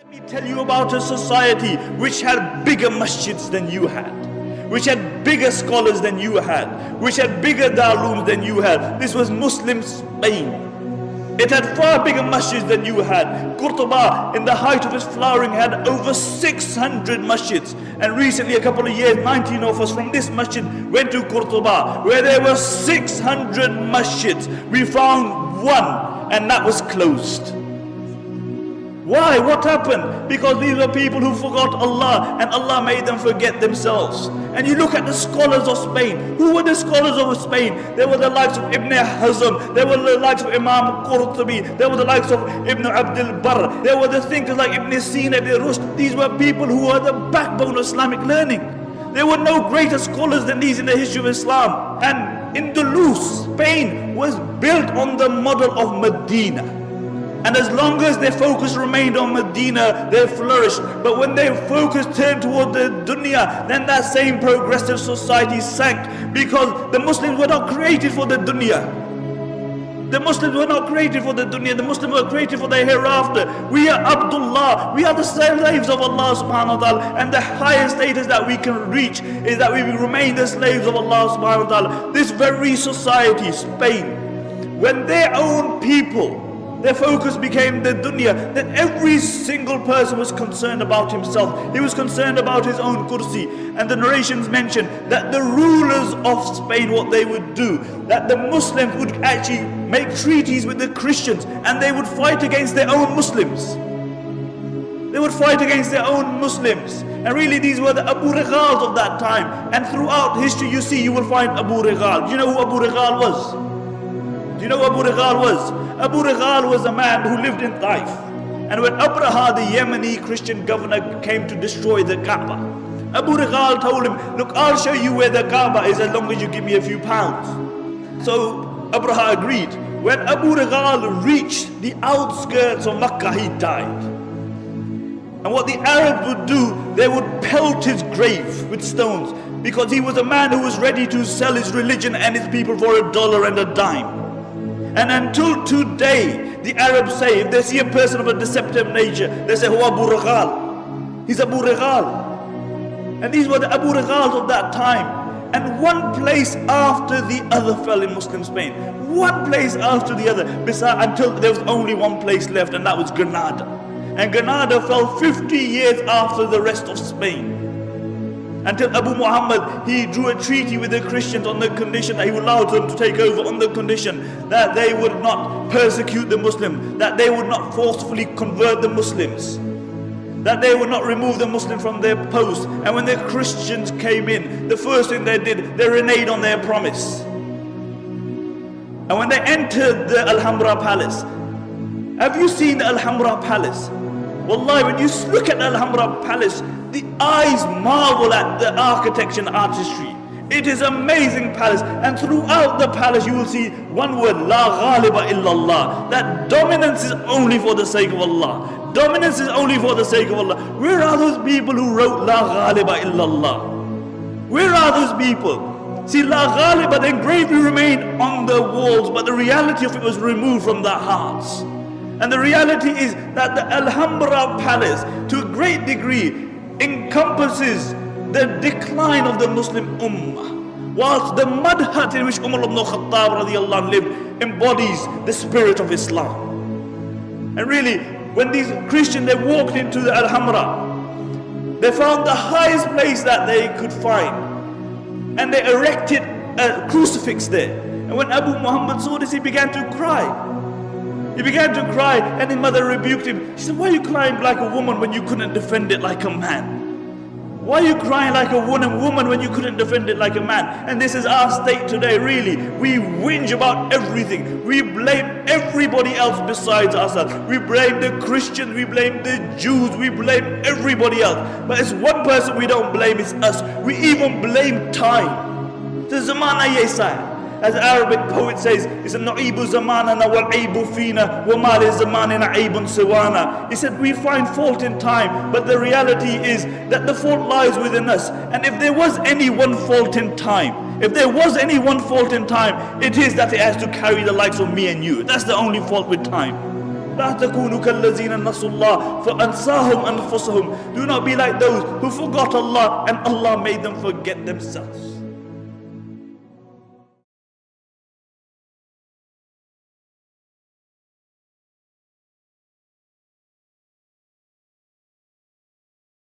Let me tell you about a society which had bigger masjids than you had, which had bigger scholars than you had, which had bigger darulooms than you had. This was Muslim Spain. It had far bigger masjids than you had. Qurtuba, in the height of its flowering, had over 600 masjids. And recently, a couple of years, 19 of us from this masjid went to Qurtuba, where there were 600 masjids. We found one, and that was closed. Why? What happened? Because these were people who forgot Allah, and Allah made them forget themselves. And you look at the scholars of Spain. Who were the scholars of Spain? There were the likes of Ibn Hazm, there were the likes of Imam Qurtubi, there were the likes of Ibn Abdul Barr, there were the thinkers like Ibn Sina, Ibn Rushd. These were people who were the backbone of Islamic learning. There were no greater scholars than these in the history of Islam. And Andalus, Spain, was built on the model of Medina. And as long as their focus remained on Medina, they flourished. But when their focus turned toward the dunya, then that same progressive society sank, because the Muslims were not created for the dunya. The Muslims were not created for the dunya. The Muslims were created for the hereafter. We are Abdullah. We are the slaves of Allah subhanahu wa ta'ala. And the highest status that we can reach is that we will remain the slaves of Allah subhanahu wa ta'ala. This very society, Spain, when their own people, their focus became the dunya, then every single person was concerned about himself. He was concerned about his own kursi. And the narrations mention that the rulers of Spain, what they would do, that the Muslims would actually make treaties with the Christians, and they would fight against their own Muslims. They would fight against their own Muslims. And really these were the Abu Righals of that time. And throughout history you will find Abu Righal. Do you know who Abu Righal was? Do you know who Abu Righal was? Abu Righal was a man who lived in Taif. And when Abraha, the Yemeni Christian governor, came to destroy the Kaaba, Abu Righal told him, look, I'll show you where the Kaaba is as long as you give me a few pounds. So Abraha agreed. When Abu Righal reached the outskirts of Makkah, he died. And what the Arabs would do, they would pelt his grave with stones, because he was a man who was ready to sell his religion and his people for $1 and a dime. And until today, the Arabs say, if they see a person of a deceptive nature, they say, oh, Abu Righal. He's Abu Righal. And these were the Abu Righals of that time. And one place after the other fell in Muslim Spain. One place after the other. Until there was only one place left, and that was Granada. And Granada fell 50 years after the rest of Spain. Until Abu Muhammad, he drew a treaty with the Christians on the condition that he allowed them to take over, on the condition that they would not persecute the Muslims, that they would not forcefully convert the Muslims, that they would not remove the Muslims from their post. And when the Christians came in, the first thing they did, they reneged on their promise. And when they entered the Alhambra Palace, have you seen the Alhambra Palace? Wallahi, when you look at the Alhambra Palace, the eyes marvel at the architecture and artistry. It is an amazing palace, and throughout the palace you will see one word, La Ghaliba illallah, that dominance is only for the sake of Allah. Dominance is only for the sake of Allah. Where are those people who wrote La Ghaliba illallah? Where are those people? See, La Ghaliba, the engraving remained on the walls, but the reality of it was removed from their hearts. And the reality is that the Alhambra Palace, to a great degree, encompasses the decline of the Muslim Ummah, whilst the mud hut in which Umar ibn Khattab radiallahu anh lived embodies the spirit of Islam. And really, when these Christians, they walked into the Alhambra, they found the highest place that they could find, and they erected a crucifix there. And when Abu Muhammad saw this, he began to cry. He began to cry, and his mother rebuked him. She said, why are you crying like a woman when you couldn't defend it like a man? Why are you crying like a woman when you couldn't defend it like a man? And this is our state today, really. We whinge about everything. We blame everybody else besides ourselves. We blame the Christians, we blame the Jews, we blame everybody else. But it's one person we don't blame, it's us. We even blame time. The zamana yesaya. As the Arabic poet says, he said, "Na'ibu zamanana wal aibu fina wa ma li zamanina aibun siwana." He said, we find fault in time, but the reality is that the fault lies within us. And if there was any one fault in time, it is that it has to carry the likes of me and you. That's the only fault with time. لا تكونوا كالذين نسوا الله فأنساهم أنفسهم. Do not be like those who forgot Allah and Allah made them forget themselves.